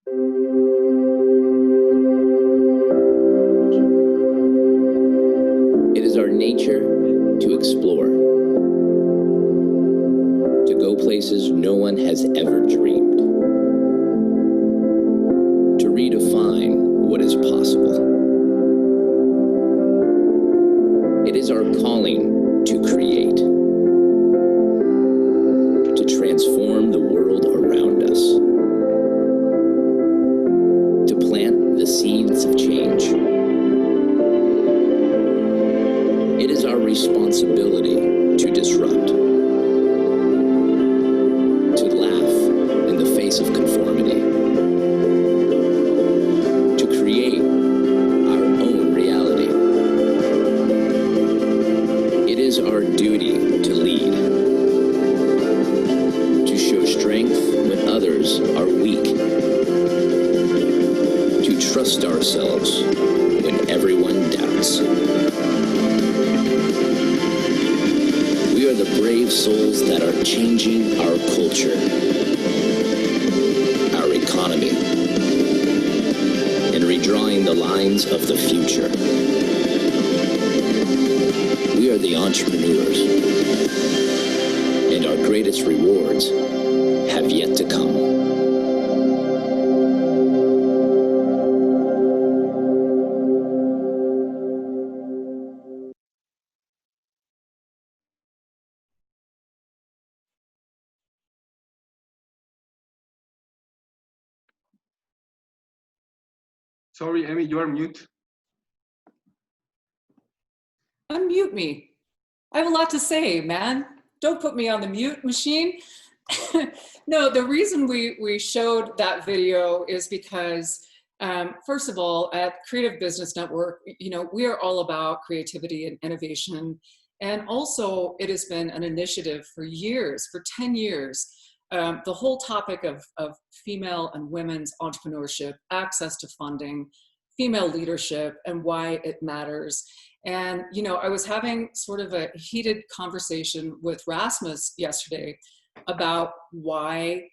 It is our nature to explore, to go places no one has ever dreamed, to redefine what is possible. It is our calling to create, to transform the world around us, to plant the seeds of change. It is our responsibility to disrupt, to laugh in the face of conformity, to create our own reality. It is our duty to lead, to show strength when others are weak, to trust ourselves when everyone doubts. We are the brave souls that are changing our culture, our economy, and redrawing the lines of the future. We are the entrepreneurs, and our greatest rewards have yet to come. Sorry, Amy, you are mute. Unmute me. I have a lot to say, man. Don't put me on the mute machine. No, the reason we showed that video is because, first of all, at Creative Business Network, we are all about creativity and innovation. And also, it has been an initiative for years, for 10 years. The whole topic of female and women's entrepreneurship, access to funding, female leadership, and why it matters. And, I was having sort of a heated conversation with Rasmus yesterday about why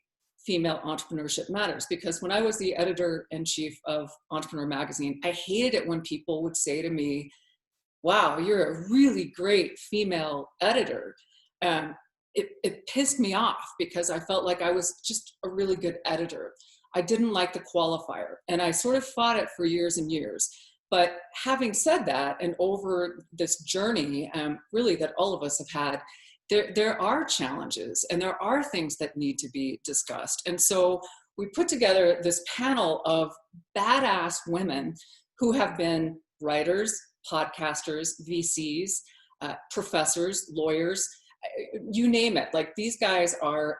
female entrepreneurship matters. Because when I was the editor-in-chief of Entrepreneur Magazine, I hated it when people would say to me, wow, you're a really great female editor. It pissed me off because I felt like I was just a really good editor. I didn't like the qualifier, and I sort of fought it for years and years. But having said that, and over this journey, really that all of us have had, there are challenges and there are things that need to be discussed. And so we put together this panel of badass women who have been writers, podcasters, VCs, professors, lawyers, you name it. Like, these guys are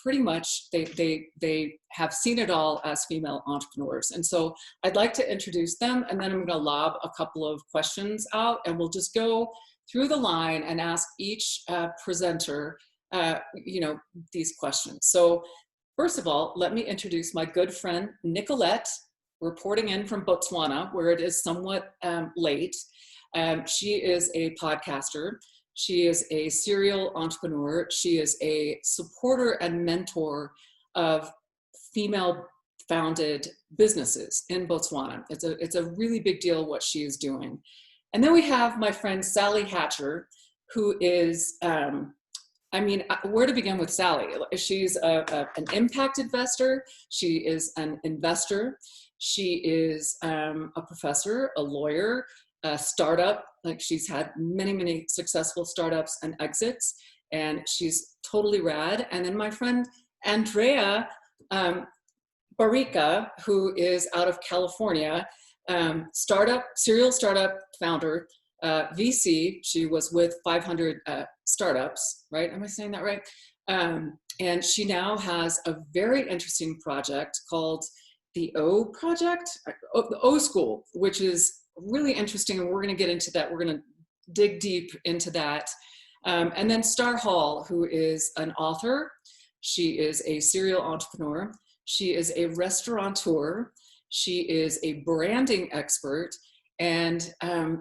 pretty much, they have seen it all as female entrepreneurs. And so I'd like to introduce them, and then I'm going to lob a couple of questions out, and we'll just go through the line and ask each presenter, these questions. So first of all, let me introduce my good friend, Nicolette, reporting in from Botswana, where it is somewhat late. She is a podcaster. She is a serial entrepreneur. She is a supporter and mentor of female-founded businesses in Botswana. It's a really big deal what she is doing. And then we have my friend Sally Hatcher, who is, where to begin with Sally? She's an impact investor. She is an investor. She is a professor, a lawyer, a startup. Like, she's had many, many successful startups and exits, and she's totally rad. And then my friend Andrea Barica, who is out of California, serial startup founder, VC. She was with 500 startups, right? Am I saying that right? And she now has a very interesting project called the O Project, the O School, which is really interesting, and we're going to get into that. We're going to dig deep into that. And then Star Hall, who is an author. She is a serial entrepreneur. She is a restaurateur. She is a branding expert, And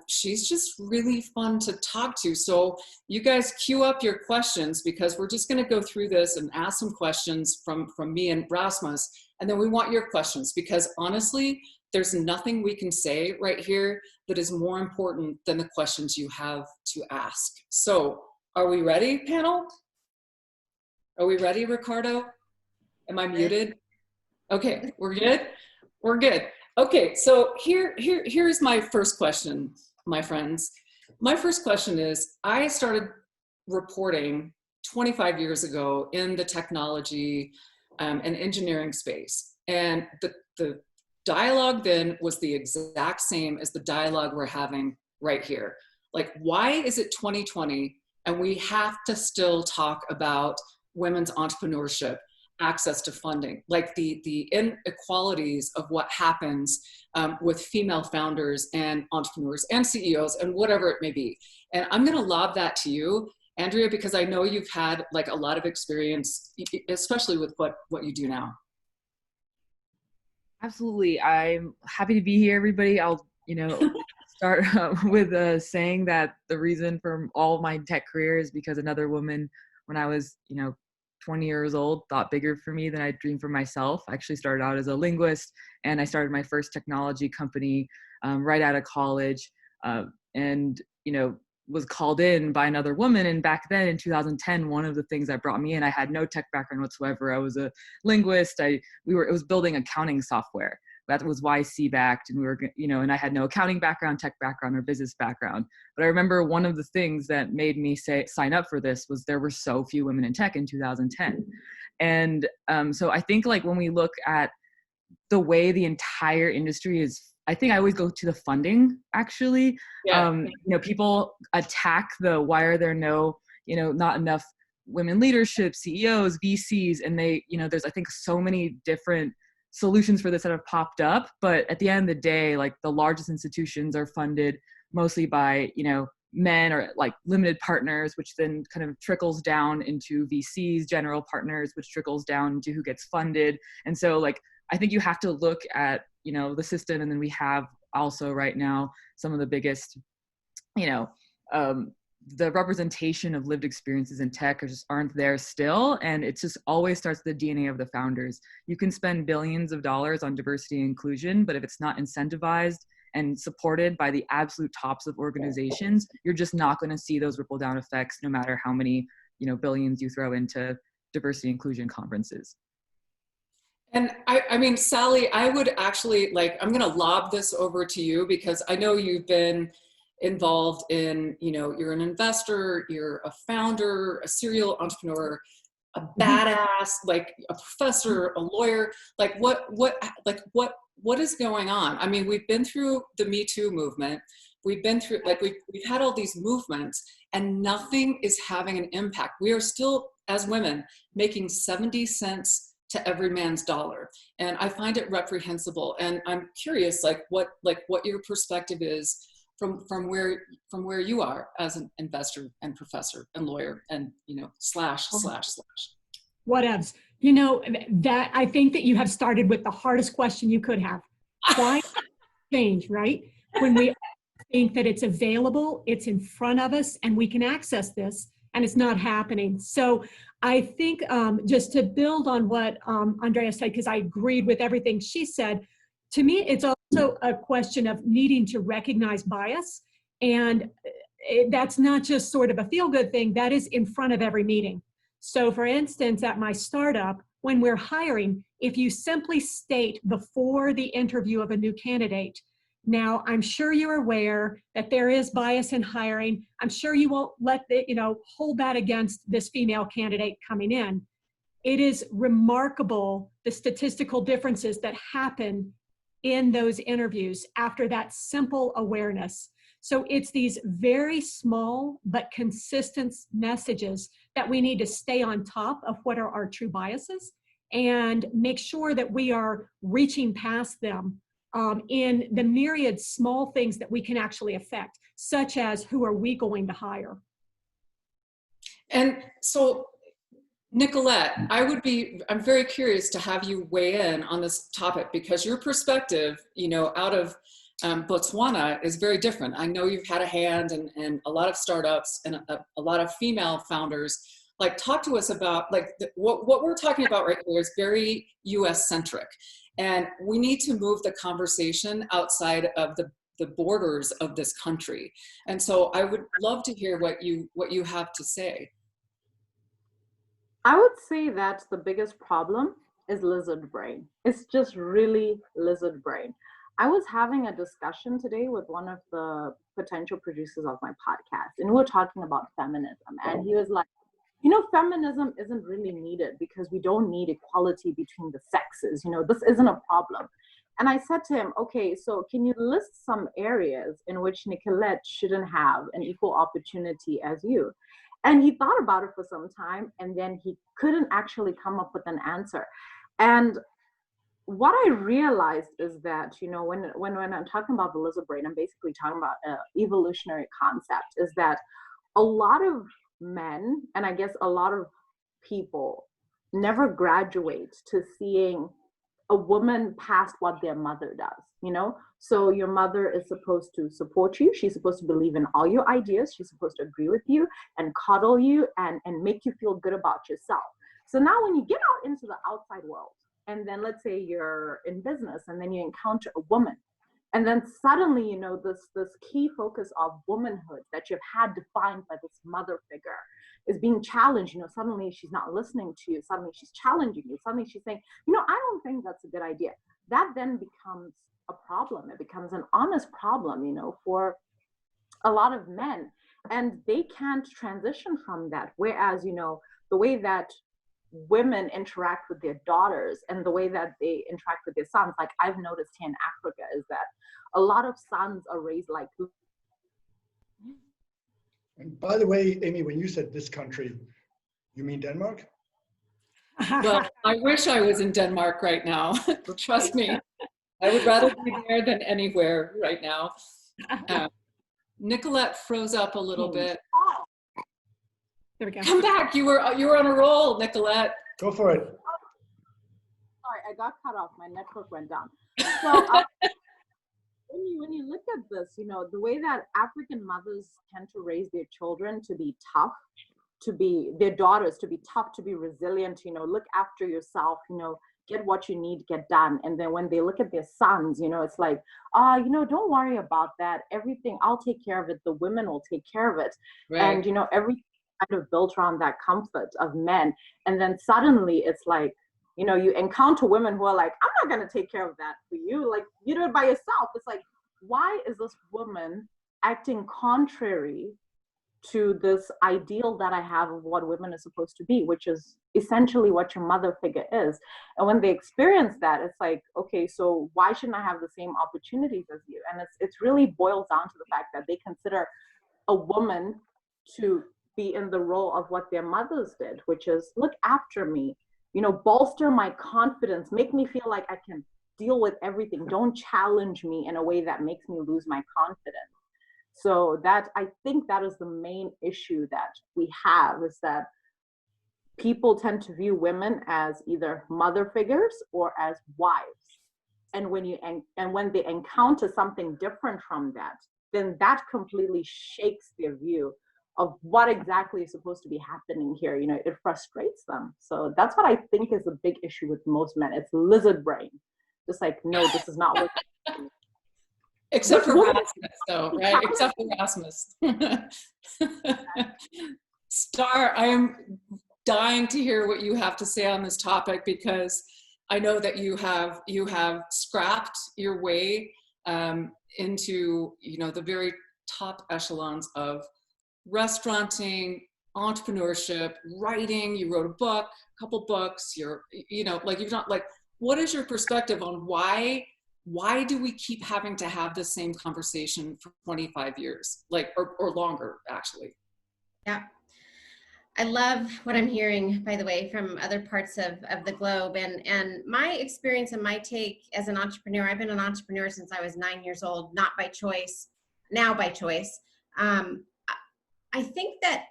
she's just really fun to talk to. So you guys queue up your questions, because we're just going to go through this and ask some questions from me and Rasmus. And then we want your questions, because honestly, there's nothing we can say right here that is more important than the questions you have to ask. So are we ready, panel? Are we ready, Ricardo? Am I muted? Okay, we're good? We're good. Okay, so here's my first question, my friends. My first question is, I started reporting 25 years ago in the technology and engineering space. And the dialogue then was the exact same as the dialogue we're having right here. Like, why is it 2020 and we have to still talk about women's entrepreneurship, access to funding, like the inequalities of what happens with female founders and entrepreneurs and CEOs and whatever it may be. And I'm gonna lob that to you, Andrea, because I know you've had like a lot of experience, especially with what you do now. Absolutely. I'm happy to be here, everybody. I'll, start with saying that the reason for all my tech career is because another woman, when I was, 20 years old, thought bigger for me than I dreamed for myself. I actually started out as a linguist, and I started my first technology company right out of college, and was called in by another woman. And back then in 2010, one of the things that brought me in, I had no tech background whatsoever. I was a linguist. It was building accounting software. That was YC backed, and we were, and I had no accounting background, tech background, or business background. But I remember one of the things that made me sign up for this was there were so few women in tech in 2010. And so I think like when we look at the way the entire industry is, I think I always go to the funding, actually. Yeah. People attack why are there no, not enough women leadership, CEOs, VCs, and they, there's, I think, so many different solutions for this that have popped up. But at the end of the day, like the largest institutions are funded mostly by, men or like limited partners, which then kind of trickles down into VCs, general partners, which trickles down into who gets funded. And so like, I think you have to look at, the system. And then we have also right now some of the biggest, the representation of lived experiences in tech just aren't there still. And it just always starts with the DNA of the founders. You can spend billions of dollars on diversity and inclusion, but if it's not incentivized and supported by the absolute tops of organizations, you're just not going to see those ripple down effects, no matter how many, billions you throw into diversity inclusion conferences. And I mean, Sally, I would actually I'm going to lob this over to you, because I know you've been involved in, you're an investor, you're a founder, a serial entrepreneur, a badass, like a professor, a lawyer. Like what is going on? I mean, we've been through the Me Too movement. We've been through, we've had all these movements, and nothing is having an impact. We are still, as women, making 70 cents to every man's dollar. And I find it reprehensible. And I'm curious, what your perspective is from where you are as an investor and professor and lawyer and, slash. Whatevs. That I think that you have started with the hardest question you could have. Why change, right? When we think that it's available, it's in front of us, and we can access this, and it's not happening. So I think just to build on what Andrea said, because I agreed with everything she said, to me, it's also a question of needing to recognize bias. And that's not just sort of a feel-good thing, that is in front of every meeting. So for instance, at my startup, when we're hiring, if you simply state before the interview of a new candidate, now I'm sure you're aware that there is bias in hiring. I'm sure you won't let hold that against this female candidate coming in. It is remarkable the statistical differences that happen in those interviews after that simple awareness. So it's these very small but consistent messages that we need to stay on top of what are our true biases and make sure that we are reaching past them in the myriad small things that we can actually affect, such as who are we going to hire? And so, Nicolette, I'm very curious to have you weigh in on this topic, because your perspective, out of Botswana is very different. I know you've had a hand in a lot of startups and a lot of female founders. Like, talk to us about, like, what we're talking about right here is very US centric. And we need to move the conversation outside of the borders of this country. And so I would love to hear what you have to say. I would say that the biggest problem is lizard brain. It's just really lizard brain. I was having a discussion today with one of the potential producers of my podcast, and we were talking about feminism. And he was like, you know, feminism isn't really needed because we don't need equality between the sexes. You know, this isn't a problem. And I said to him, okay, so can you list some areas in which Nicolette shouldn't have an equal opportunity as you? And he thought about it for some time, and then he couldn't actually come up with an answer. And what I realized is that, you know, when I'm talking about the lizard brain, I'm basically talking about an evolutionary concept, is that a lot of men, and I guess a lot of people, never graduate to seeing a woman past what their mother does, you know? So your mother is supposed to support you. She's supposed to believe in all your ideas. She's supposed to agree with you and coddle you and make you feel good about yourself. So now when you get out into the outside world, and then let's say you're in business and then you encounter a woman, and then suddenly, you know, this key focus of womanhood that you've had defined by this mother figure is being challenged. You know, suddenly she's not listening to you. Suddenly she's challenging you. Suddenly she's saying, you know, I don't think that's a good idea. That then becomes a problem. It becomes an honest problem, you know, for a lot of men. And they can't transition from that. Whereas, you know, the way that women interact with their daughters and the way that they interact with their sons, like I've noticed here in Africa, is that a lot of sons are raised like. And by the way, Amy, when you said this country, you mean Denmark? Well, I wish I was in Denmark right now. Trust me, I would rather be there than anywhere right now. Nicolette froze up a little bit. There we go. Come back. You were on a roll, Nicolette. Go for it. Sorry, I got cut off. My network went down. So when you look at this, you know, the way that African mothers tend to raise their children to be tough, to be their daughters, to be tough, to be resilient, you know, look after yourself, you know, get what you need, get done. And then when they look at their sons, you know, it's like, you know, don't worry about that. Everything, I'll take care of it. The women will take care of it. Right. And, you know, everything kind of built around that comfort of men. And then suddenly it's like, you know, you encounter women who are like, I'm not going to take care of that for you. Like, you do it by yourself. It's like, why is this woman acting contrary to this ideal that I have of what women are supposed to be, which is essentially what your mother figure is? And when they experience that, it's like, okay, so why shouldn't I have the same opportunities as you? And it's really boils down to the fact that they consider a woman to be in the role of what their mothers did, which is look after me, you know, bolster my confidence, make me feel like I can deal with everything. Don't challenge me in a way that makes me lose my confidence. So that, I think that is the main issue that we have, is that people tend to view women as either mother figures or as wives. And when they encounter something different from that, then that completely shakes their view of what exactly is supposed to be happening here. You know, it frustrates them. So that's what I think is a big issue with most men. It's lizard brain. Just like, no, this is not what. Except for Rasmus, though, right? Except for Rasmus. Star, I am dying to hear what you have to say on this topic, because I know that you have scrapped your way into, you know, the very top echelons of restauranting, entrepreneurship, writing. You wrote a book, a couple books. You know, like, you've not, like, what is your perspective on why do we keep having to have the same conversation for 25 years, like, or longer, actually? Yeah. I love what I'm hearing, by the way, from other parts of the globe. And my experience and my take as an entrepreneur, I've been an entrepreneur since I was 9 years old, not by choice, now by choice. I think that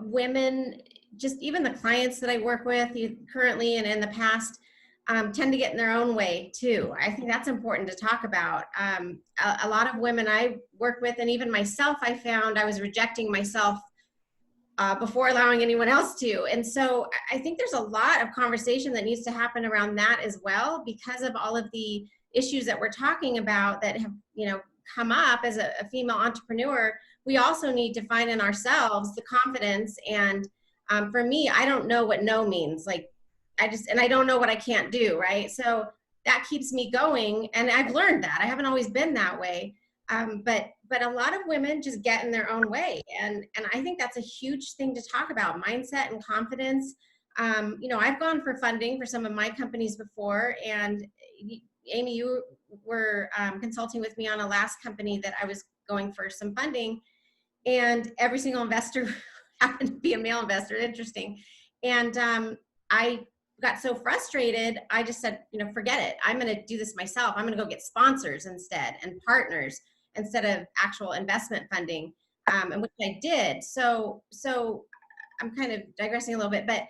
women, just even the clients that I work with currently and in the past, tend to get in their own way too. I think that's important to talk about. A lot of women I work with, and even myself, I found I was rejecting myself before allowing anyone else to. And so I think there's a lot of conversation that needs to happen around that as well, because of all of the issues that we're talking about that have, come up as a female entrepreneur. We also need to find in ourselves the confidence. And for me, I don't know what no means. Like, I don't know what I can't do, right? So that keeps me going. And I've learned that. I haven't always been that way. But a lot of women just get in their own way. And I think that's a huge thing to talk about, mindset and confidence. I've gone for funding for some of my companies before. And Amy, you were consulting with me on a last company that I was going for some funding. And every single investor happened to be a male investor. Interesting. And I got so frustrated, I just said, forget it. I'm going to do this myself. I'm going to go get sponsors instead and partners instead of actual investment funding, and which I did. So I'm kind of digressing a little bit, but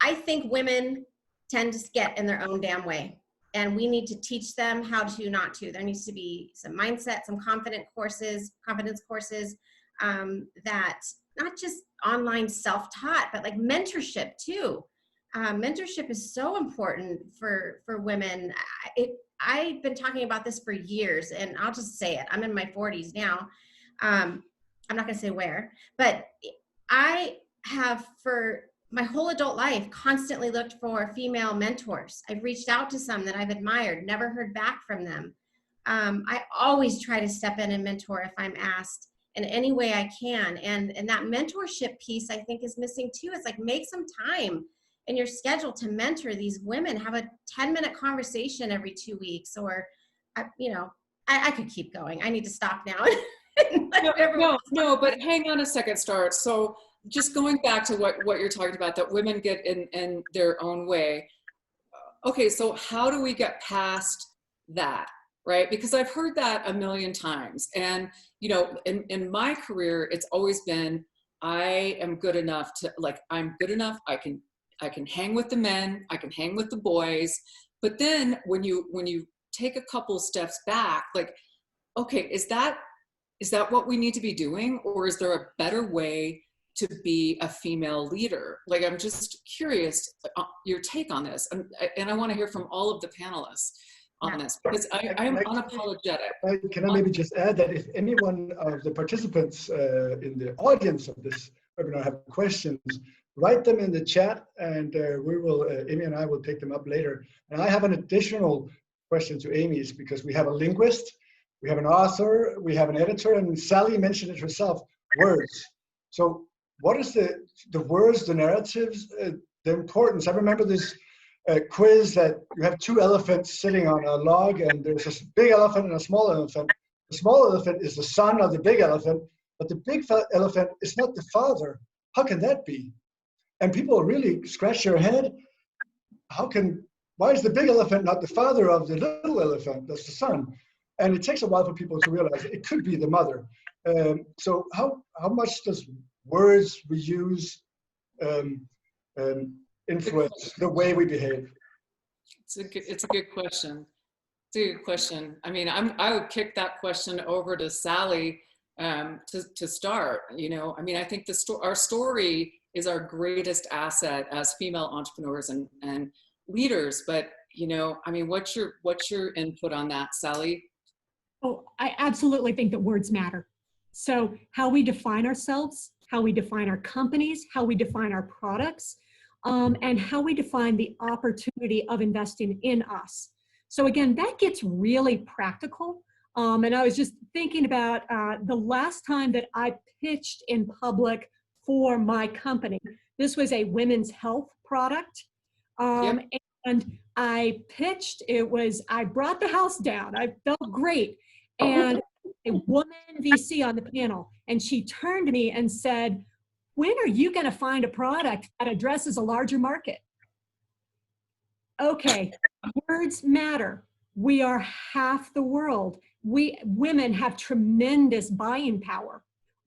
I think women tend to get in their own damn way, and we need to teach them how to not to. There needs to be some mindset, some confidence courses, that not just online self-taught, but like mentorship too. Mentorship is so important for women. I've been talking about this for years, and I'll just say it. I'm in my 40s now. I'm not going to say where, but I have for my whole adult life constantly looked for female mentors. I've reached out to some that I've admired, never heard back from them. I always try to step in and mentor if I'm asked in any way I can. And that mentorship piece I think is missing too. It's like, make some time in your schedule to mentor these women, have a 10-minute conversation every 2 weeks, or, I could keep going. I need to stop now. No, but hang on a second, Star. So just going back to what you're talking about, that women get in their own way. Okay, so how do we get past that, right? Because I've heard that a million times. And, in my career, it's always been, I am good enough to, I'm good enough. I can hang with the men, I can hang with the boys. But then when you take a couple steps back, okay, is that what we need to be doing? Or is there a better way to be a female leader? I'm just curious your take on this. And I want to hear from all of the panelists on this, because I am unapologetic. Can I maybe just add that if anyone of the participants in the audience of this webinar have questions, write them in the chat, and we will, Amy and I will take them up later. And I have an additional question to Amy's, because we have a linguist, we have an author, we have an editor, and Sally mentioned it herself, words. So what is the words, the narratives, the importance? I remember this quiz that you have two elephants sitting on a log, and there's a big elephant and a small elephant. The small elephant is the son of the big elephant, but the big elephant is not the father. How can that be? And people really scratch their head. Why is the big elephant not the father of the little elephant? That's the son. And it takes a while for people to realize it could be the mother. So how much does words we use influence the way we behave? It's a good question. It's a good question. I mean, I would kick that question over to Sally to start. I mean, I think our story is our greatest asset as female entrepreneurs and leaders. But I mean, what's your input on that, Sally? Oh, I absolutely think that words matter. So how we define ourselves, how we define our companies, how we define our products, and how we define the opportunity of investing in us. So again, that gets really practical. And I was just thinking about the last time that I pitched in public for my company. This was a women's health product. Yep. And I pitched, I brought the house down. I felt great. And a woman VC on the panel, and she turned to me and said, when are you going to find a product that addresses a larger market? Okay, words matter. We are half the world. We women have tremendous buying power.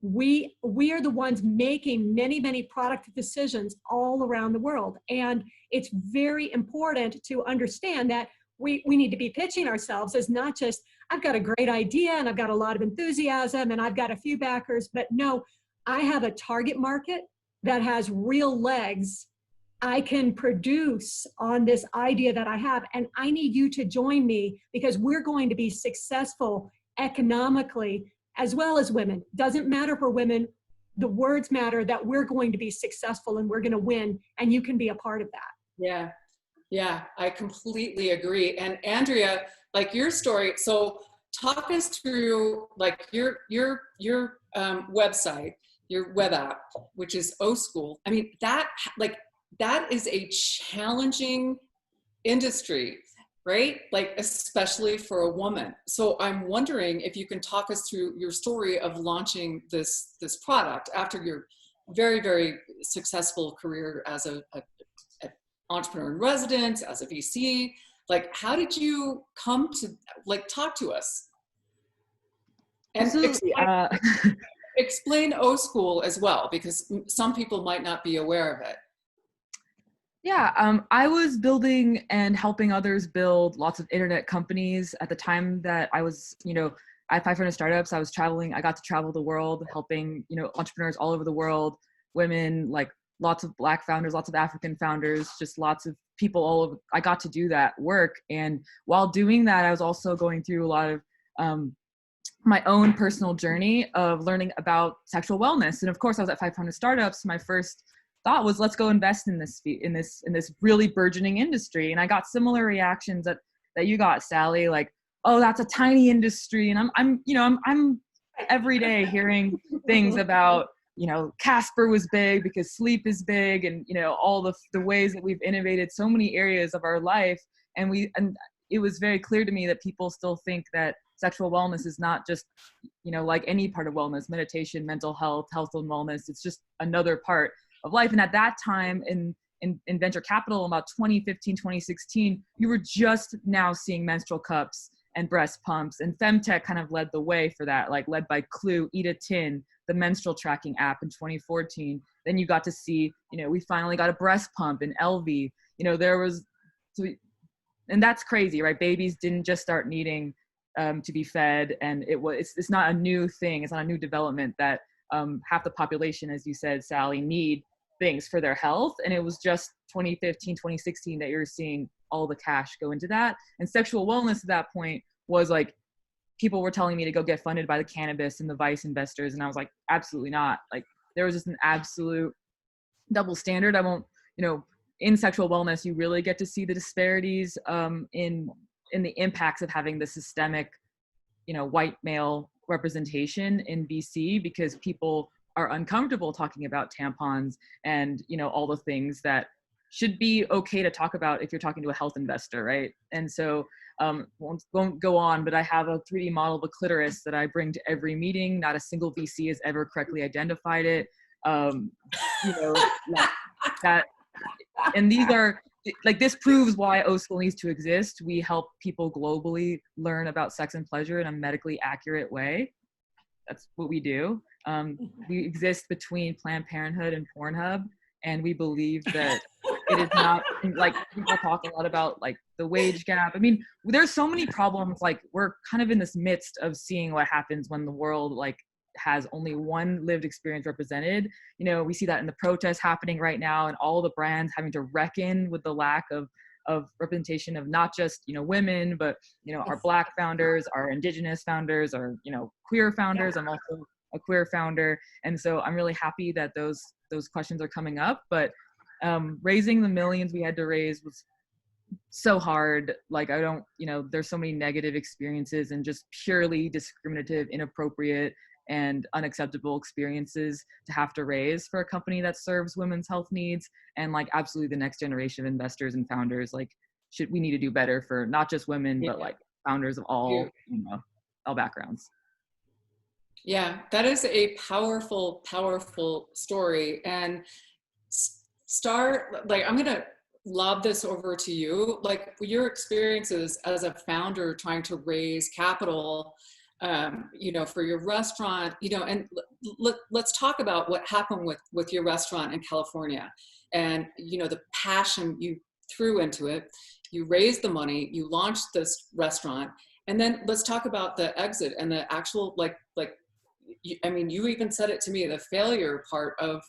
we are the ones making many product decisions all around the world. And it's very important to understand that we need to be pitching ourselves as not just, I've got a great idea and I've got a lot of enthusiasm and I've got a few backers, but no, I have a target market that has real legs. I can produce on this idea that I have, and I need you to join me because we're going to be successful economically as well as women. Doesn't matter for women. The words matter, that we're going to be successful and we're going to win, and you can be a part of that. Yeah, I completely agree. And Andrea, like your story, so talk us through like your website, your web app, which is O School. I mean, that is a challenging industry, right? Like, especially for a woman. So I'm wondering if you can talk us through your story of launching this product after your very, very successful career as an entrepreneur in residence, as a VC. Like, how did you come to, like, talk to us? And explain O School as well, because some people might not be aware of it. Yeah, I was building and helping others build lots of internet companies at the time that I was, at 500 Startups. I was traveling. I got to travel the world, helping, entrepreneurs all over the world, women, like lots of Black founders, lots of African founders, just lots of people all over. I got to do that work. And while doing that, I was also going through a lot of my own personal journey of learning about sexual wellness. And of course, I was at 500 Startups. My first thought was, let's go invest in this really burgeoning industry. And I got similar reactions that you got, Sally, like, oh, that's a tiny industry. And I'm every day hearing things about, Casper was big because sleep is big, and all the ways that we've innovated so many areas of our life. And it was very clear to me that people still think that sexual wellness is not just, like any part of wellness, meditation, mental health and wellness. It's just another part of life. And at that time in venture capital, about 2015, 2016, you were just now seeing menstrual cups and breast pumps, and femtech kind of led the way for that, like led by Clue, Eat a Tin, the menstrual tracking app in 2014. Then you got to see, we finally got a breast pump in LV. And that's crazy, right? Babies didn't just start needing to be fed, and it's not a new thing. It's not a new development that half the population, as you said, Sally, need things for their health. And it was just 2015, 2016 that you're seeing all the cash go into that. And sexual wellness at that point was like, people were telling me to go get funded by the cannabis and the vice investors. And I was like, absolutely not. Like, there was just an absolute double standard. I won't, in sexual wellness, you really get to see the disparities in the impacts of having the systemic, white male representation in VC, because people are uncomfortable talking about tampons and, all the things that should be okay to talk about if you're talking to a health investor, right? And so won't go on, but I have a 3D model of a clitoris that I bring to every meeting. Not a single VC has ever correctly identified it. That, and these are, like, this proves why O School needs to exist. We help people globally learn about sex and pleasure in a medically accurate way. That's what we do. We exist between Planned Parenthood and Pornhub, and we believe that it is not, like, people talk a lot about like the wage gap. I mean, there's so many problems. Like, we're kind of in this midst of seeing what happens when the world like has only one lived experience represented. We see that in the protests happening right now, and all the brands having to reckon with the lack of representation of not just, women, but, our Black founders, our Indigenous founders, our, queer founders. I'm also a queer founder. And so I'm really happy that those questions are coming up, but raising the millions we had to raise was so hard. Like, I don't, there's so many negative experiences and just purely discriminative, inappropriate, and unacceptable experiences to have to raise for a company that serves women's health needs. And like, absolutely the next generation of investors and founders, like, we need to do better for not just women, but like founders of all, all backgrounds. Yeah, that is a powerful, powerful story. And I'm going to lob this over to you. Like, your experiences as a founder trying to raise capital, you know, for your restaurant, you know, and let's talk about what happened with your restaurant in California, and, you know, the passion you threw into it. You raised the money, you launched this restaurant, and then let's talk about the exit and the actual, I mean, you even said it to me, the failure part of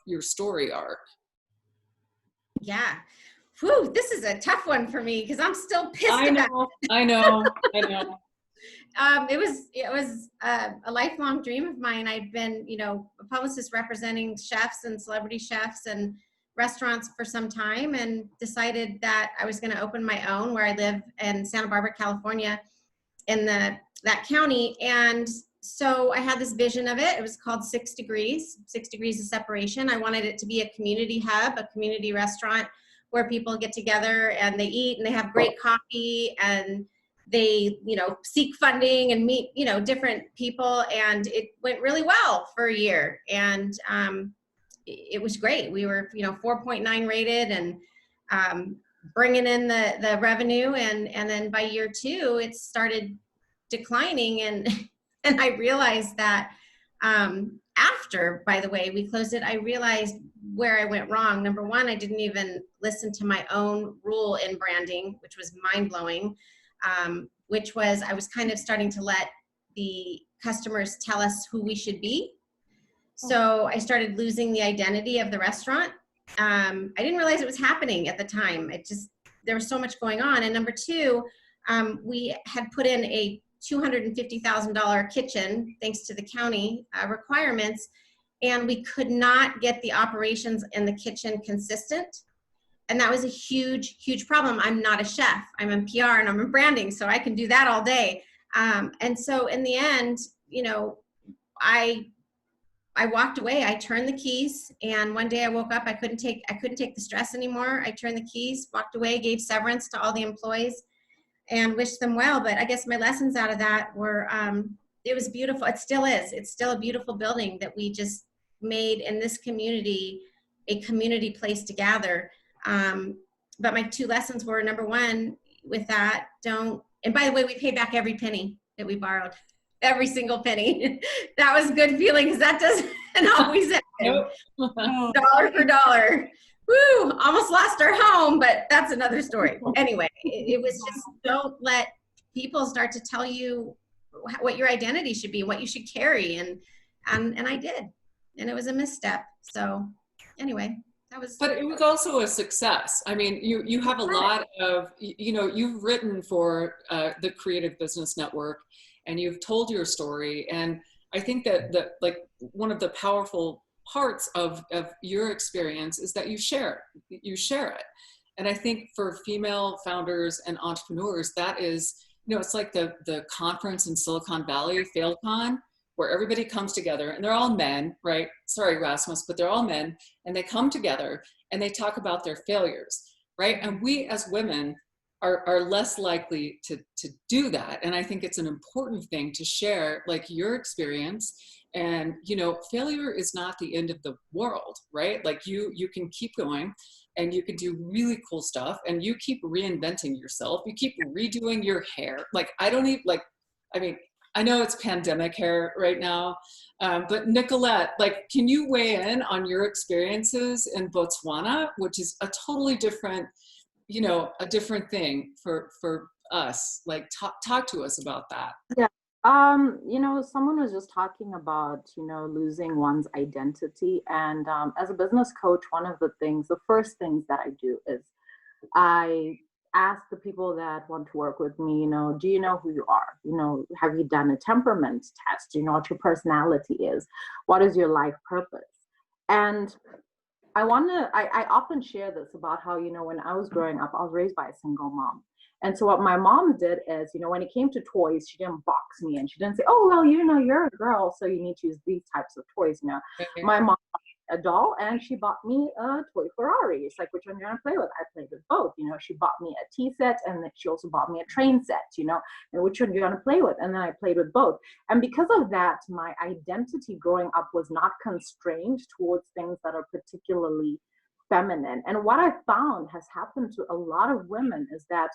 your story arc. Yeah. Whew, this is a tough one for me because I'm still pissed I about know, I know, I know. It was a lifelong dream of mine. I'd been, you know, a publicist representing chefs and celebrity chefs and restaurants for some time, and decided that I was going to open my own where I live in Santa Barbara, California, in that county. And so I had this vision of it. It was called 6 Degrees of Separation. I wanted it to be a community hub, a community restaurant where people get together and they eat and they have great coffee and they, you know, seek funding and meet, you know, different people. And it went really well for a year. And it was great. We were, you know, 4.9 rated and bringing in the revenue. And then by year 2, it started declining. And and I realized that after, by the way, we closed it, I realized where I went wrong. Number one, I didn't even listen to my own rule in branding, which was mind-blowing, which was I was kind of starting to let the customers tell us who we should be. So I started losing the identity of the restaurant. I didn't realize it was happening at the time. There was so much going on. And number 2, we had put in a $250,000 kitchen, thanks to the county requirements, and we could not get the operations in the kitchen consistent. And that was a huge, huge problem. I'm not a chef. I'm in PR and I'm in branding, so I can do that all day. And so in the end, you know, I walked away. I turned the keys, and one day I woke up. I couldn't take the stress anymore. I turned the keys, walked away, gave severance to all the employees, and wished them well. But I guess my lessons out of that were, it was beautiful. It still is. It's still a beautiful building that we just made in this community, a community place to gather. But my 2 lessons were, number 1, with that, and by the way, we paid back every penny that we borrowed. Every single penny. That was a good feeling, because that doesn't always happen. Nope. Dollar for dollar. Woo, almost lost our home, but that's another story. Anyway, it was just, don't let people start to tell you what your identity should be, what you should carry. And I did, and it was a misstep. So anyway, that was. But it was also a success. I mean, you have a lot of, you know, you've written for the Creative Business Network, and you've told your story. And I think that like one of the powerful parts of your experience is that you share it. And I think for female founders and entrepreneurs, that is, you know, it's like the conference in Silicon Valley, FailCon, where everybody comes together, and they're all men, right? Sorry, Rasmus, but they're all men, and they come together and they talk about their failures, right? And we as women are less likely to do that. And I think it's an important thing to share, like, your experience. And, you know, failure is not the end of the world, right? Like, you can keep going, and you can do really cool stuff, and you keep reinventing yourself. You keep redoing your hair. Like, I mean, I know it's pandemic hair right now, but Nicolette, like, can you weigh in on your experiences in Botswana, which is a totally different, you know, a different thing for us? Like, talk to us about that. Yeah. You know, someone was just talking about, you know, losing one's identity. And as a business coach, one of the first things that I do is I ask the people that want to work with me, you know, do you know who you are? You know, have you done a temperament test? Do you know what your personality is? What is your life purpose? And I often share this about how, you know, when I was growing up, I was raised by a single mom. And so what my mom did is, you know, when it came to toys, she didn't box me, and she didn't say, oh, well, you know, you're a girl, so you need to use these types of toys. You know, my mom bought me a doll, and she bought me a toy Ferrari. It's like, which one do you want to play with? I played with both. You know, she bought me a tea set, and then she also bought me a train set, you know, and which one do you want to play with? And then I played with both. And because of that, my identity growing up was not constrained towards things that are particularly feminine. And what I found has happened to a lot of women is that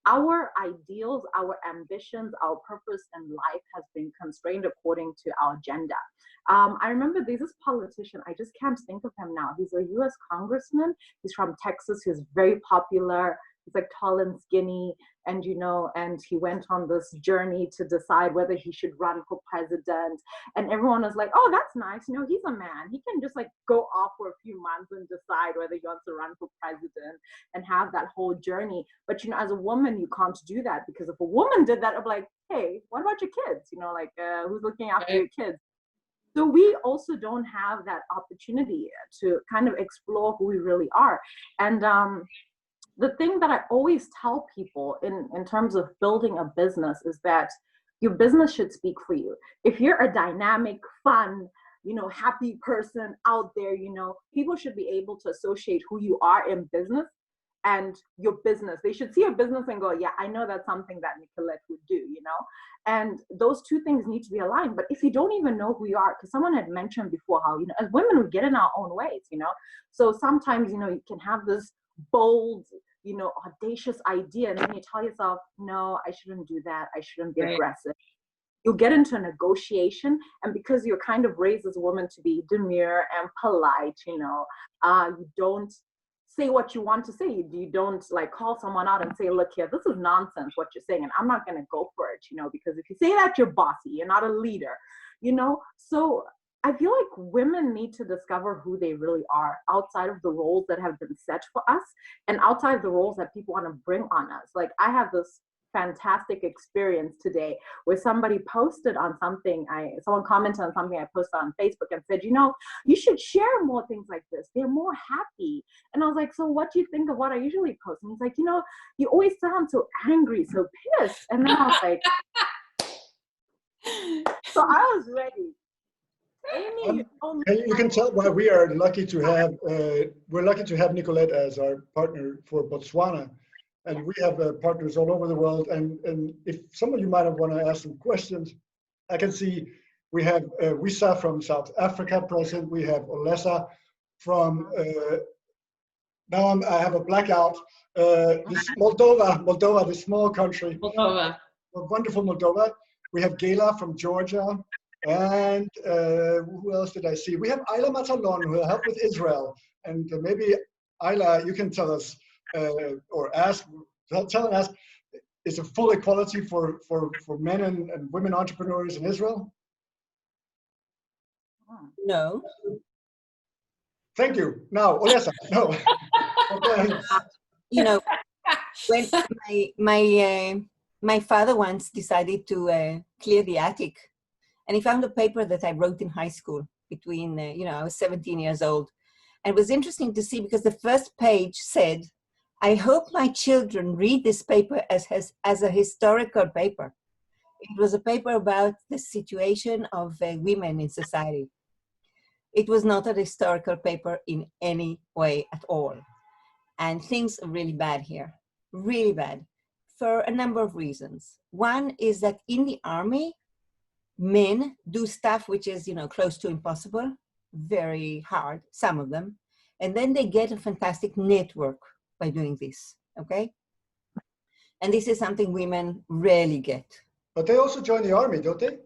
our ideals, our ambitions, our purpose in life has been constrained according to our gender. I remember there's this politician, I just can't think of him now. He's a US congressman. He's from Texas. He's very popular. He's like tall and skinny, and and he went on this journey to decide whether he should run for president. And everyone was like, oh, that's nice. He's a man. He can just like go off for a few months and decide whether he wants to run for president and have that whole journey. But as a woman, you can't do that, because if a woman did that, I'm like, hey, what about your kids? Who's looking after your kids? So we also don't have that opportunity to kind of explore who we really are. And the thing that I always tell people in terms of building a business is that your business should speak for you. If you're a dynamic, fun, happy person out there, people should be able to associate who you are in business and your business. They should see your business and go, yeah, I know that's something that Nicolette would do, And those two things need to be aligned. But if you don't even know who you are, because someone had mentioned before how, as women, we get in our own ways, So sometimes, you can have this bold, audacious idea, and then you tell yourself, no, I shouldn't do that. I shouldn't be aggressive. You'll get into a negotiation, and because you're kind of raised as a woman to be demure and polite, you don't say what you want to say. You don't like call someone out and say, look here, this is nonsense what you're saying, and I'm not going to go for it, because if you say that, you're bossy, you're not a leader, So I feel like women need to discover who they really are outside of the roles that have been set for us and outside of the roles that people want to bring on us. Like, I have this fantastic experience today where somebody posted on something, someone commented on something I posted on Facebook and said, you should share more things like this. They're more happy. And I was like, so what do you think of what I usually post? And he's like, you always sound so angry, so pissed. And then I was like, so I was ready. You can tell why we are lucky to have Nicolette as our partner for Botswana, and we have partners all over the world. And if some of you might want to ask some questions, I can see we have Wisa from South Africa present. We have Olesa from now I have a blackout. This Moldova, the small country. Moldova. Wonderful Moldova. We have Gela from Georgia. And who else did I see? We have Ayla Matalon, who will help with Israel. And maybe, Ayla, you can tell us, or tell and ask, is there full equality for men and women entrepreneurs in Israel? No. Thank you. Now, Olesa, no. When my father once decided to clear the attic, and he found a paper that I wrote in high school between, I was 17 years old. And it was interesting to see because the first page said, I hope my children read this paper as a historical paper. It was a paper about the situation of women in society. It was not a historical paper in any way at all. And things are really bad here, really bad, for a number of reasons. One is that in the army, men do stuff which is, close to impossible, very hard, some of them. And then they get a fantastic network by doing this, okay? And this is something women rarely get. But they also join the army, don't they?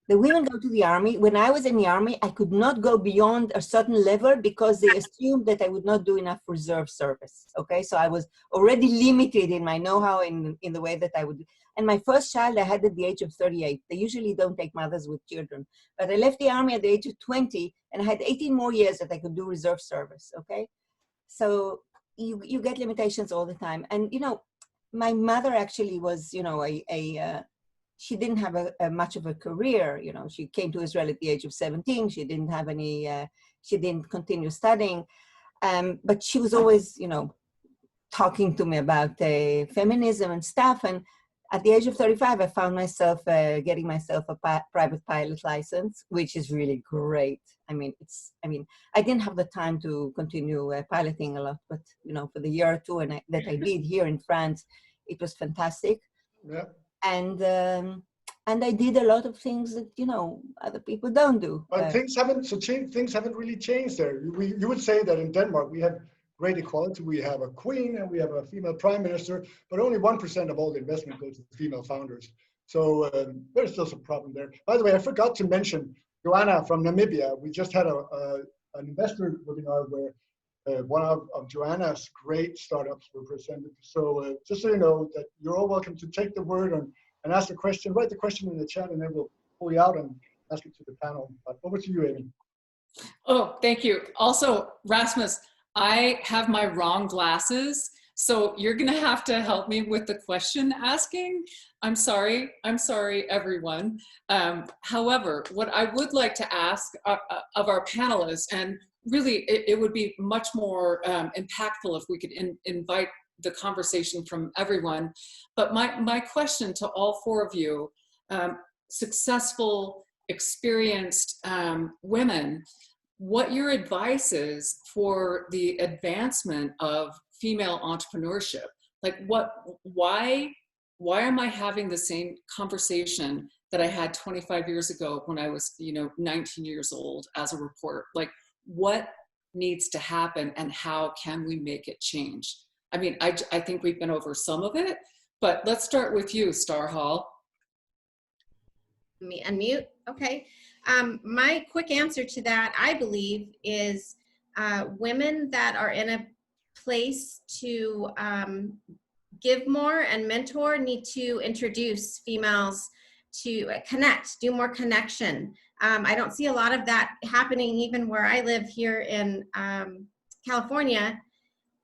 The women go to the army. When I was in the army, I could not go beyond a certain level because they assumed that I would not do enough reserve service, okay? So I was already limited in my know-how in the way that I would. And my first child I had at the age of 38. They usually don't take mothers with children. But I left the army at the age of 20 and I had 18 more years that I could do reserve service, okay? So you get limitations all the time. And, my mother actually was, she didn't have a much of a career. She came to Israel at the age of 17. She didn't have she didn't continue studying. But she was always, talking to me about feminism and stuff. And at the age of 35, I found myself getting myself a private pilot license, which is really great. I didn't have the time to continue piloting a lot, but for the year or two that I did here in France, it was fantastic. Yeah. And I did a lot of things that other people don't do. But things haven't really changed there. You would say that in Denmark we have great equality. We have a queen and we have a female prime minister, but only 1% of all the investment goes to female founders. So there's still some problem there. By the way, I forgot to mention Joanna from Namibia. We just had an investor webinar where one of Joanna's great startups were presented. So just so you know that you're all welcome to take the word and ask the question, write the question in the chat, and then we'll pull you out and ask it to the panel. But over to you, Amy. Oh, thank you. Also, Rasmus, I have my wrong glasses, so you're gonna have to help me with the question asking. I'm sorry, everyone. However, what I would like to ask of our panelists, and really it would be much more impactful if we could invite the conversation from everyone. But my question to all four of you, successful, experienced women, what your advice is for the advancement of female entrepreneurship. Like why am I having the same conversation that I had 25 years ago when I was, 19 years old as a reporter? Like what needs to happen and how can we make it change? I mean, I think we've been over some of it, but let's start with you, Star Hall. Let me unmute. Okay. My quick answer to that, I believe, is women that are in a place to give more and mentor need to introduce females to connect, do more connection. I don't see a lot of that happening even where I live here in California.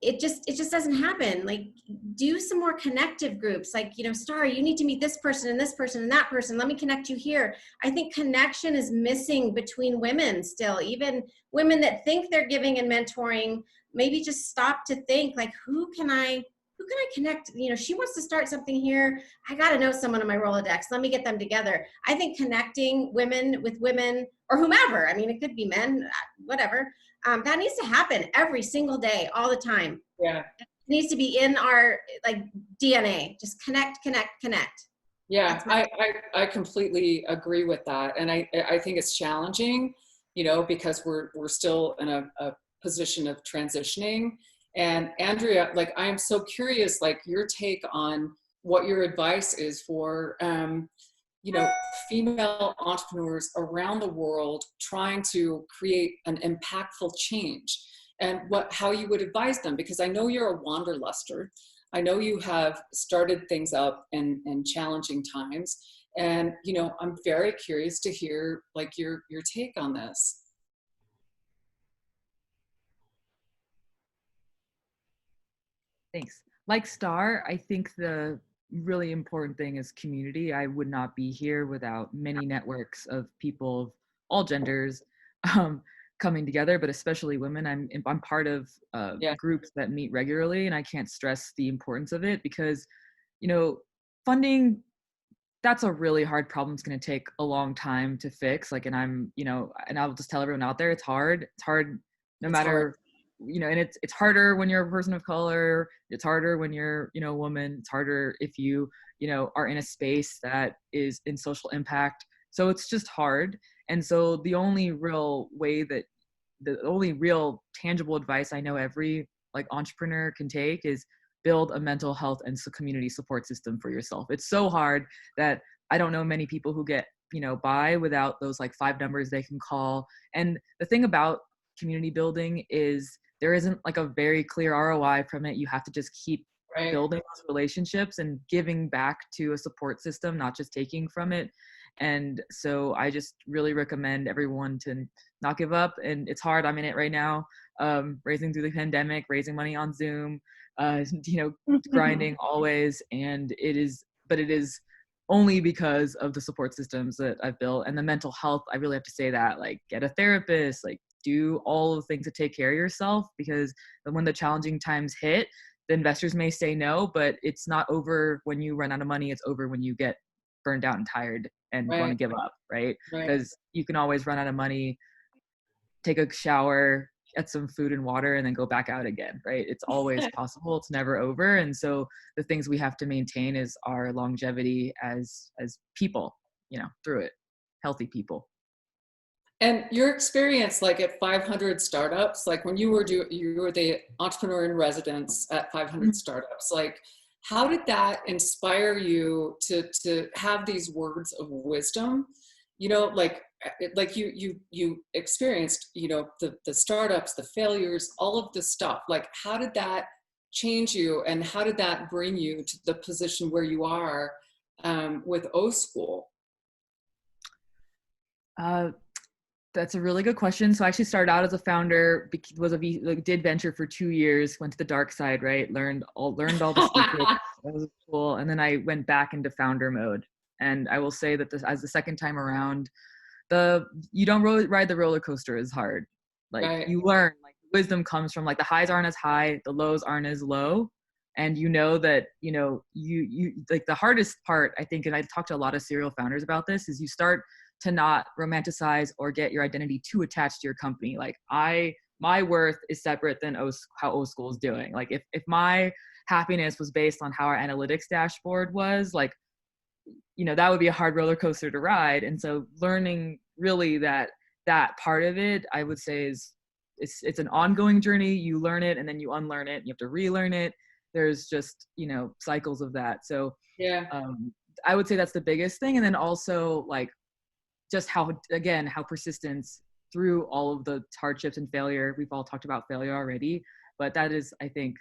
It just doesn't happen. Like, do some more connective groups. Like, Star, you need to meet this person and this person and that person. Let me connect you here. I think connection is missing between women still. Even women that think they're giving and mentoring, maybe just stop to think, like, who can I connect? She wants to start something here. I got to know someone in my Rolodex. Let me get them together. I think connecting women with women or whomever, I mean, it could be men, whatever. That needs to happen every single day, all the time. Yeah. It needs to be in our DNA. Just connect. Yeah, I completely agree with that. And I think it's challenging, because we're still in a position of transitioning. And Andrea, I am so curious, your take on what your advice is for, female entrepreneurs around the world trying to create an impactful change, and how you would advise them, because I know you're a wanderluster. I know you have started things up in challenging times, and I'm very curious to hear your take on this. Thanks. Like Star, I think the really important thing is community. I would not be here without many networks of people of all genders coming together, but especially women. I'm part of groups that meet regularly, and I can't stress the importance of it because, funding, that's a really hard problem. It's going to take a long time to fix. And I'll just tell everyone out there, it's hard. It's hard no matter. And it's harder when you're a person of color. It's harder when you're, a woman. It's harder if you, are in a space that is in social impact. So it's just hard. And so the only real tangible advice I know every entrepreneur can take is build a mental health and community support system for yourself. It's so hard that I don't know many people who get, by without those 5 numbers they can call. And the thing about community building is there isn't a very clear ROI from it. You have to just keep building those relationships and giving back to a support system, not just taking from it. And so I just really recommend everyone to not give up. And it's hard. I'm in it right now, raising through the pandemic, raising money on Zoom, grinding always. And it is only because of the support systems that I've built and the mental health. I really have to say that, get a therapist, do all the things to take care of yourself, because when the challenging times hit, the investors may say no, but it's not over when you run out of money. It's over when you get burned out and tired and want to give up, right? Because you can always run out of money, take a shower, get some food and water, and then go back out again, right? It's always possible. It's never over. And so the things we have to maintain is our longevity as people, through it, healthy people. And your experience, like at 500 startups, like when you were the entrepreneur in residence at 500 startups, like how did that inspire you to have these words of wisdom? You know, like you experienced, you know, the startups, the failures, all of this stuff. Like, how did that change you, and how did that bring you to the position where you are with O School? That's a really good question. So I actually started out as a founder, did venture for 2 years, went to the dark side, right? Learned all the secrets. That was cool. And then I went back into founder mode. And I will say that as the second time around, you don't ride the roller coaster as hard. Like Right. You learn, like wisdom comes from like the highs aren't as high, the lows aren't as low. And you know that, you know, you like the hardest part, I think, and I talked to a lot of serial founders about this, is you start to not romanticize or get your identity too attached to your company. Like my worth is separate than how O School is doing. Like if my happiness was based on how our analytics dashboard was, like, you know, that would be a hard roller coaster to ride. And so learning really that part of it, I would say it's an ongoing journey. You learn it and then you unlearn it and you have to relearn it. There's just, you know, cycles of that. So yeah, I would say that's the biggest thing. And then also like, just how persistence through all of the hardships and failure. We've all talked about failure already, but that is, I think,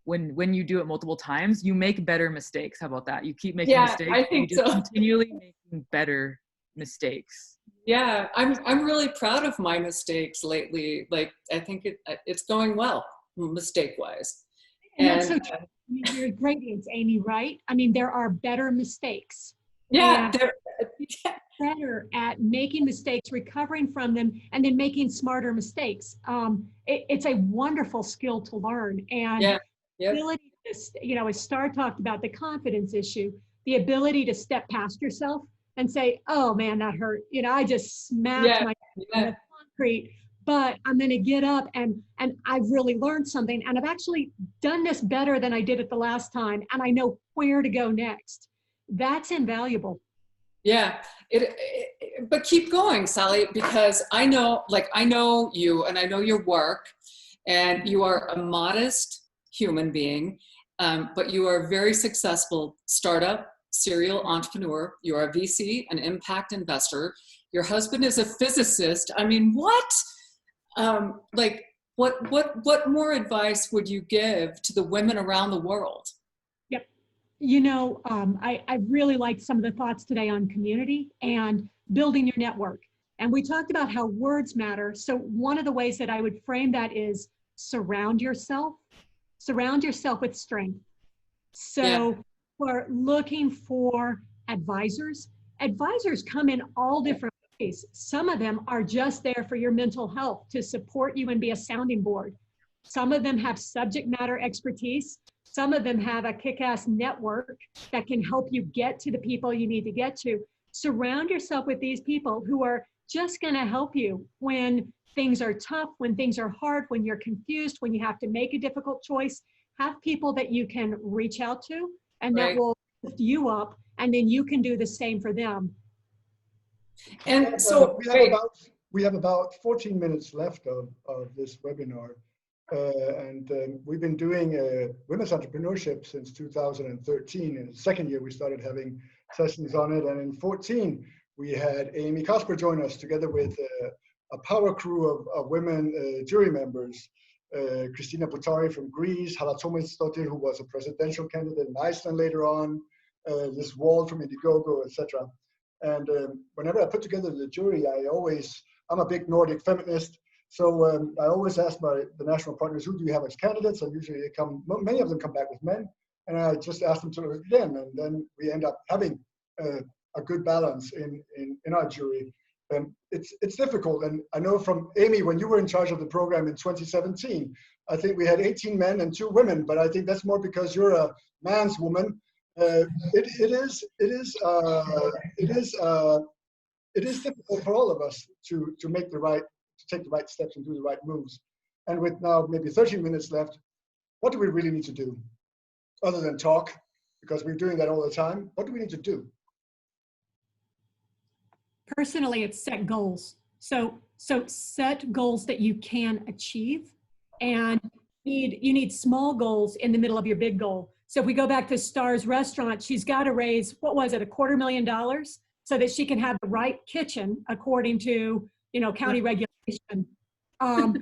when you do it multiple times, you make better mistakes. How about that? You keep making mistakes. I think you just so. continually making better mistakes. Yeah, I'm really proud of my mistakes lately. Like, I think it's going well, mistake-wise. And that's so true. There's gradients, Amy, right? I mean, there are better mistakes. Yeah, better at making mistakes, recovering from them, and then making smarter mistakes. It's a wonderful skill to learn. And the ability to, you know, as Star talked about the confidence issue, the ability to step past yourself and say, oh man, that hurt. You know, I just smacked my head on the concrete, but I'm going to get up and I've really learned something. And I've actually done this better than I did it the last time. And I know where to go next. That's invaluable. Yeah, but keep going, Sally, because I know you and I know your work, and you are a modest human being, but you are a very successful startup, serial entrepreneur. You are a VC, an impact investor. Your husband is a physicist. I mean, what? What more advice would you give to the women around the world? You know, I really liked some of the thoughts today on community and building your network. And we talked about how words matter. So one of the ways that I would frame that is surround yourself with strength. So we're looking for advisors. Advisors come in all different ways. Some of them are just there for your mental health, to support you and be a sounding board. Some of them have subject matter expertise. Some of them have a kick-ass network that can help you get to the people you need to get to. Surround yourself with these people who are just going to help you when things are tough, when things are hard, when you're confused, when you have to make a difficult choice. Have people that you can reach out to, and that will lift you up, and then you can do the same for them. And so we have about 14 minutes left of this webinar. We've been doing women's entrepreneurship since 2013. In the second year, we started having sessions on it. And in 14, we had Amy Kasper join us together with a power crew of women jury members. Christina Boutari from Greece, Hala Tomisdottir, who was a presidential candidate in Iceland later on, Liz Wald from Indiegogo, etc. And whenever I put together the jury, I'm a big Nordic feminist. So I always ask the national partners, who do you have as candidates? And usually many of them come back with men. And I just ask them to look again. And then we end up having a good balance in our jury. And it's difficult. And I know from Amy, when you were in charge of the program in 2017, I think we had 18 men and 2 women. But I think that's more because you're a man's woman. It is difficult for all of us to take the right steps and do the right moves. And with now maybe 13 minutes left, what do we really need to do other than talk? Because we're doing that all the time. What do we need to do? Personally, it's set goals. So set goals that you can achieve, and you need small goals in the middle of your big goal. So if we go back to Star's restaurant, she's got to raise, what was it, $250,000 so that she can have the right kitchen according to, county regulation. So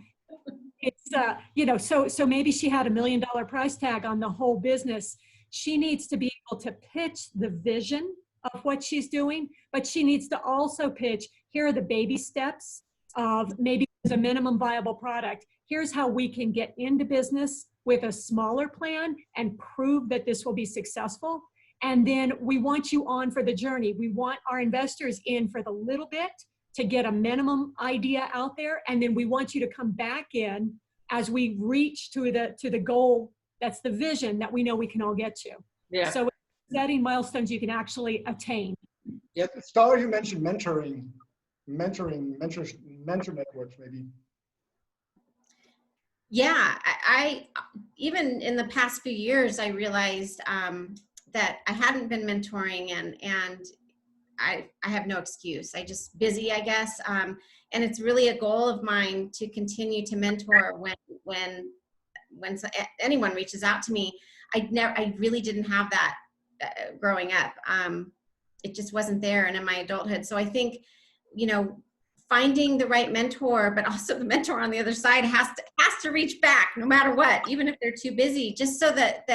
maybe she had $1 million price tag on the whole business. She needs to be able to pitch the vision of what she's doing, but she needs to also pitch, here are the baby steps of maybe there's a minimum viable product. Here's how we can get into business with a smaller plan and prove that this will be successful. And then we want you on for the journey. We want our investors in for the little bit to get a minimum idea out there. And then we want you to come back in as we reach to the goal. That's the vision that we know we can all get to. Yeah. So setting milestones you can actually attain. Yep. Star, you mentioned mentor networks maybe. Yeah, I even in the past few years, I realized that I hadn't been mentoring, and I have no excuse. I just busy, I guess. And it's really a goal of mine to continue to mentor when anyone reaches out to me. I really didn't have that growing up. It just wasn't there, and in my adulthood. So I think, finding the right mentor, but also the mentor on the other side has to reach back no matter what, even if they're too busy, just so that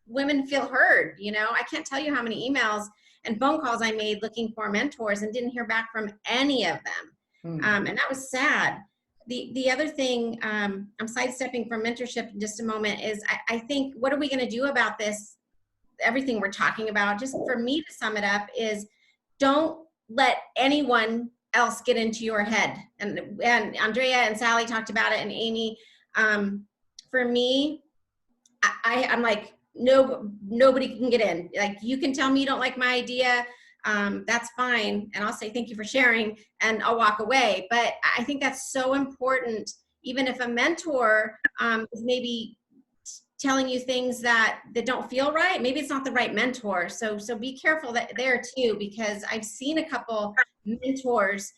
women feel heard. I can't tell you how many emails and phone calls I made looking for mentors and didn't hear back from any of them. And that was sad. The other thing, I'm sidestepping from mentorship in just a moment, is I think, what are we going to do about this? Everything we're talking about, just for me to sum it up, is don't let anyone else get into your head. And Andrea and Sally talked about it, and Amy. For me, I'm like, no, nobody can get in. Like, you can tell me you don't like my idea, that's fine, and I'll say thank you for sharing, and I'll walk away. But I think that's so important. Even if a mentor is maybe telling you things that don't feel right, maybe it's not the right mentor. So be careful there too, because I've seen a couple mentors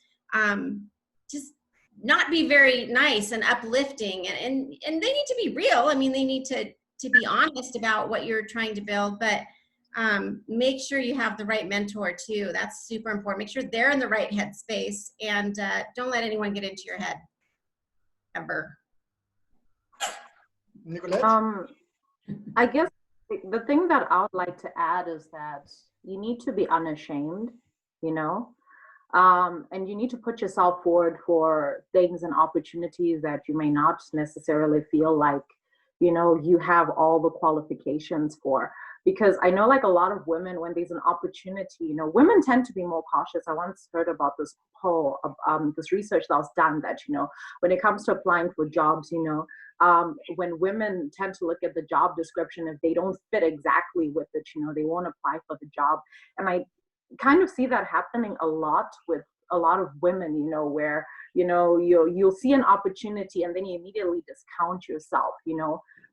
just not be very nice and uplifting, and they need to be real. I mean, they need to be honest about what you're trying to build, but make sure you have the right mentor too. That's super important. Make sure they're in the right headspace, and don't let anyone get into your head ever. Nicolette? I guess the thing that I would like to add is that you need to be unashamed, and you need to put yourself forward for things and opportunities that you may not necessarily feel like, you have all the qualifications for. Because I know, like, a lot of women, when there's an opportunity, women tend to be more cautious. I once heard about this poll, this research that was done, that, when it comes to applying for jobs, when women tend to look at the job description, if they don't fit exactly with it, they won't apply for the job. And I kind of see that happening a lot with a lot of women, where, you'll see an opportunity and then you immediately discount yourself,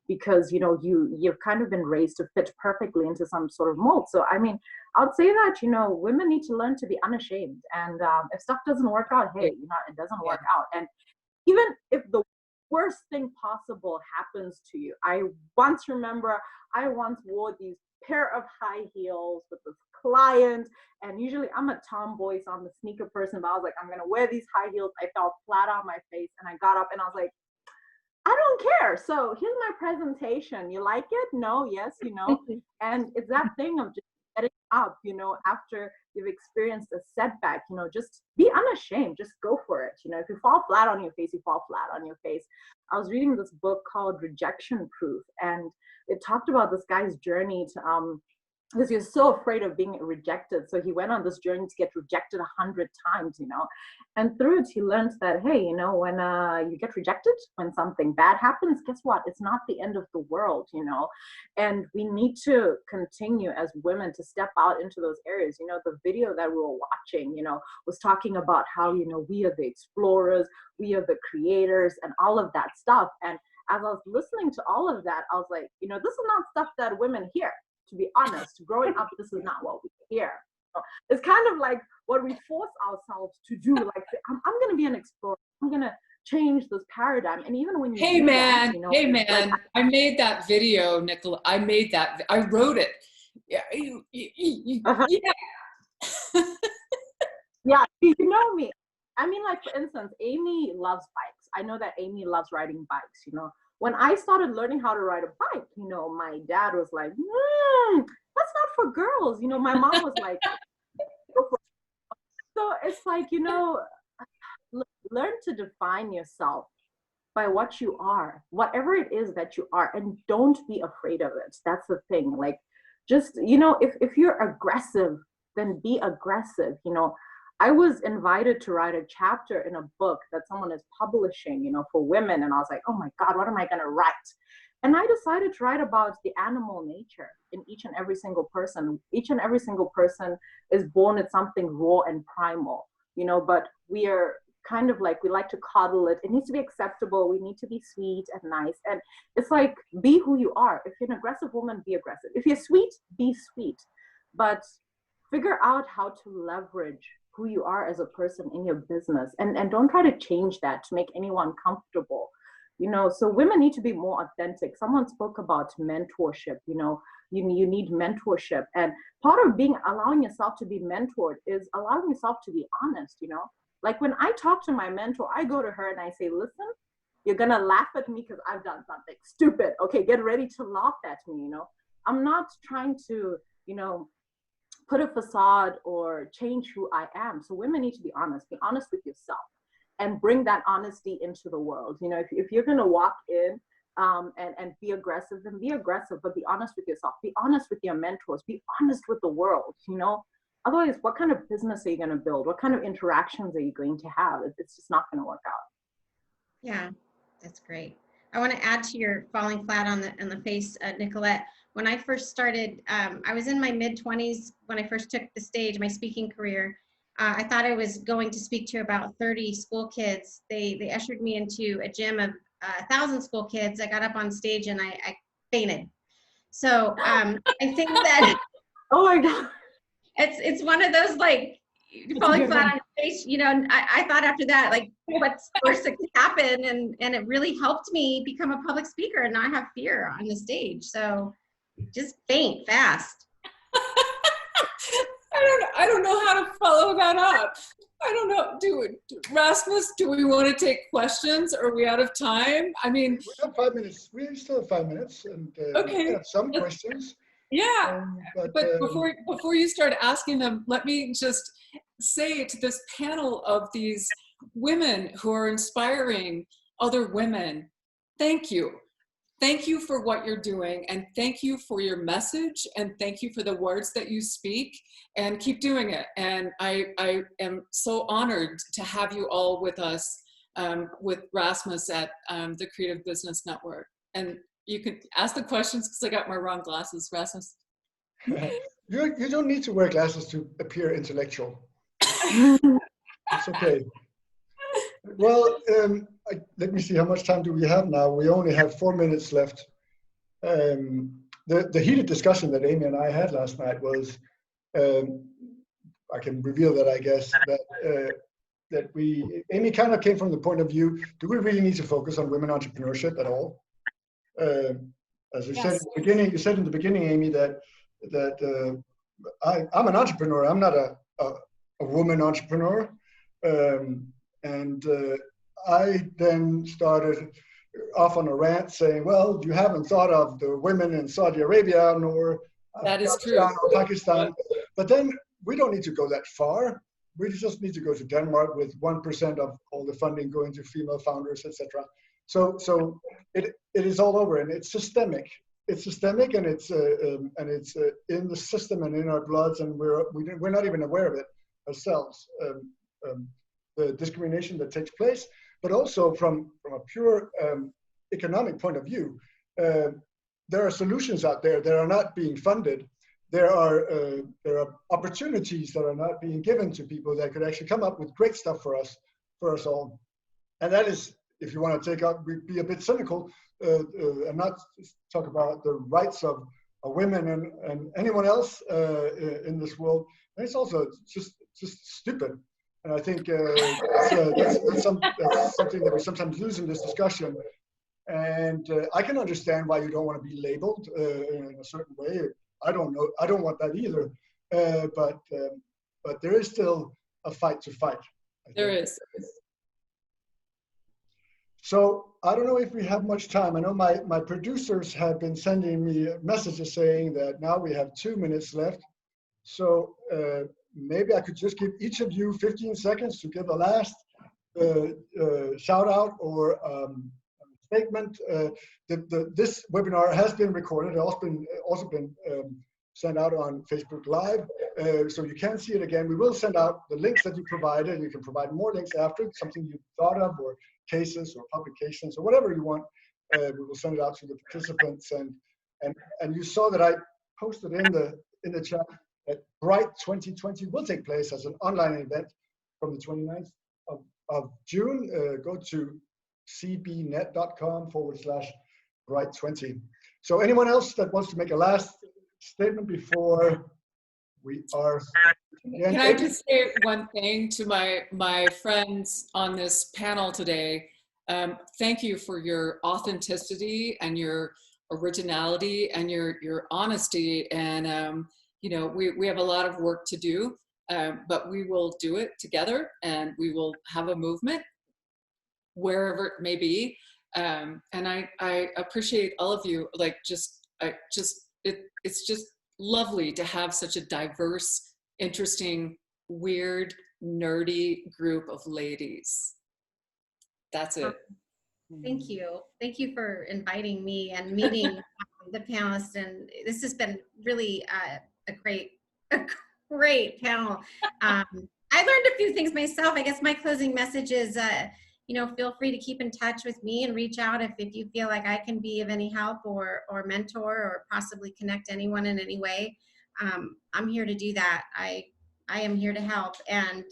because, you've kind of been raised to fit perfectly into some sort of mold. So, I mean, I'd say that, women need to learn to be unashamed. And if stuff doesn't work out, hey, it doesn't work out. And even if the worst thing possible happens to you, I once wore these pair of high heels with this client, and usually I'm a tomboy, so I'm a sneaker person, but I was like, I'm gonna wear these high heels. I fell flat on my face, and I got up and I was like, I don't care. So here's my presentation. You like it? No, yes, and it's that thing of just getting up, after you've experienced a setback, just be unashamed, just go for it. If you fall flat on your face, you fall flat on your face. I was reading this book called Rejection Proof, and it talked about this guy's journey to, because he was so afraid of being rejected. So he went on this journey to get rejected 100 times, and through it, he learned that, hey, when you get rejected, when something bad happens, guess what? It's not the end of the world, and we need to continue as women to step out into those areas. The video that we were watching, was talking about how, we are the explorers, we are the creators, and all of that stuff. And as I was listening to all of that, I was like, this is not stuff that women hear. To be honest, growing up, this is not what we hear. It's kind of like what we force ourselves to do. Like, I'm going to be an explorer. I'm going to change this paradigm. And even when you Hey do man, that, you know, hey man, like, I made that video, Nicola. I made that. I wrote it. Yeah, yeah. yeah, you know me. I mean, like, for instance, Amy loves bikes. I know that Amy loves riding bikes, you know. When I started learning how to ride a bike, you know, my dad was like, that's not for girls. You know, my mom was like, so it's like, you know, learn to define yourself by what you are, whatever it is that you are, and don't be afraid of it. That's the thing. Like, just, you know, if you're aggressive, then be aggressive. You know, I was invited to write a chapter in a book that someone is publishing, you know, for women. And I was like, oh my God, what am I going to write? And I decided to write about the animal nature in each and every single person. Each and every single person is born with something raw and primal, you know, but we are kind of like, we like to coddle it. It needs to be acceptable. We need to be sweet and nice. And it's like, be who you are. If you're an aggressive woman, be aggressive. If you're sweet, be sweet. But figure out how to leverage who you are as a person in your business. And don't try to change that to make anyone comfortable. You know, so women need to be more authentic. Someone spoke about mentorship, you know, you need mentorship. And part of allowing yourself to be mentored is allowing yourself to be honest, you know. Like, when I talk to my mentor, I go to her and I say, listen, you're going to laugh at me because I've done something stupid. Okay, get ready to laugh at me, you know. I'm not trying to, you know, put a facade or change who I am. So women need to be honest with yourself, and bring that honesty into the world. You know, if you're going to walk in and be aggressive, then be aggressive, but be honest with yourself. Be honest with your mentors. Be honest with the world, you know. Otherwise, what kind of business are you going to build? What kind of interactions are you going to have? It's just not going to work out. Yeah, that's great. I want to add to your falling flat on the face, Nicolette. When I first started, I was in my mid-20s when I first took the stage, my speaking career. I thought I was going to speak to about 30 school kids. They ushered me into a gym of 1,000 school kids. I got up on stage and I fainted. So I think that oh my God, it's one of those, like, falling flat on your face. You know, I thought after that, like, what's worse that could happen, and it really helped me become a public speaker and not have fear on the stage. So just faint fast. I don't know how to follow that up. I don't know. Rasmus, do we want to take questions? Are we out of time? I mean, we have 5 minutes. We still have 5 minutes, and okay. We have some questions. Yeah, but before you start asking them, let me just say to this panel of these women who are inspiring other women, thank you. Thank you for what you're doing, and thank you for your message, and thank you for the words that you speak, and keep doing it. And I am so honored to have you all with us, with Rasmus at the Creative Business Network. And you can ask the questions because I got my wrong glasses, Rasmus. You don't need to wear glasses to appear intellectual. It's okay. Well, let me see, how much time do we have now? We only have 4 minutes left. The heated discussion that Amy and I had last night was, I can reveal that, I guess, that Amy kind of came from the point of view, do we really need to focus on women entrepreneurship at all? As you said in the beginning, Amy, that I'm an entrepreneur. I'm not a woman entrepreneur. I then started off on a rant saying, well, you haven't thought of the women in Saudi Arabia nor that is true. Or Pakistan. But then we don't need to go that far. We just need to go to Denmark with 1% of all the funding going to female founders, etc. So it is all over, and it's systemic. It's systemic, and it's in the system and in our bloods, and we're not even aware of it ourselves. The discrimination that takes place, but also from a pure economic point of view, there are solutions out there that are not being funded. There are opportunities that are not being given to people that could actually come up with great stuff for us all. And that is, if you want to be a bit cynical and not talk about the rights of women and anyone else in this world, And it's also just stupid. And I think that's something that we sometimes lose in this discussion. And I can understand why you don't want to be labeled in a certain way. I don't want that either. But there is still a fight to fight. There is. So I don't know if we have much time. I know my producers have been sending me messages saying that now we have 2 minutes left. So maybe I could just give each of you 15 seconds to give a last shout out or statement. This webinar has been recorded. It's also been sent out on Facebook Live, so you can see it again. We will send out the links that you provided. You can provide more links after, something you thought of, or cases or publications or whatever you want. We will send it out to the participants. And you saw that I posted in the chat that Bright 2020 will take place as an online event from the 29th of June. Go to cbnet.com/Bright20. So anyone else that wants to make a last statement before we are? Can I just say one thing to my friends on this panel today? Thank you for your authenticity and your originality and your honesty. And you know, we have a lot of work to do, but we will do it together, and we will have a movement wherever it may be. And I appreciate all of you. Like, it's just lovely to have such a diverse, interesting, weird, nerdy group of ladies. That's it. Thank you. Thank you for inviting me and meeting the panelists. And this has been really a great panel. I learned a few things myself. I guess my closing message is, you know, feel free to keep in touch with me and reach out if you feel like I can be of any help or mentor or possibly connect anyone in any way. I'm here to do that. I am here to help. And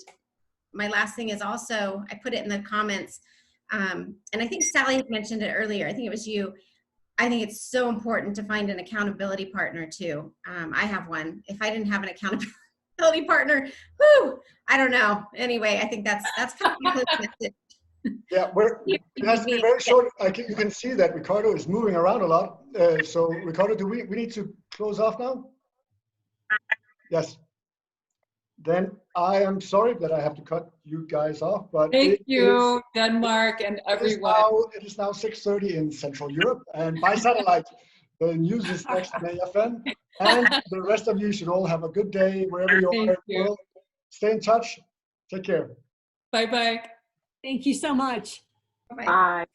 my last thing is also, I put it in the comments, and I think Sally mentioned it earlier. I think it was you. I think it's so important to find an accountability partner too. I have one. If I didn't have an accountability partner, whoo, I don't know. Anyway, I think that's kind of my message. Yeah, it has to be very short. You can see that Ricardo is moving around a lot. So Ricardo, do we need to close off now? Yes. Then I am sorry that I have to cut you guys off, but thank you, Denmark and everyone. It is now 6:30 in Central Europe, and by satellite, the news is next on AFN. And the rest of you should all have a good day wherever you are in the world. Stay in touch. Take care. Bye-bye. Thank you so much. Bye-bye. Bye.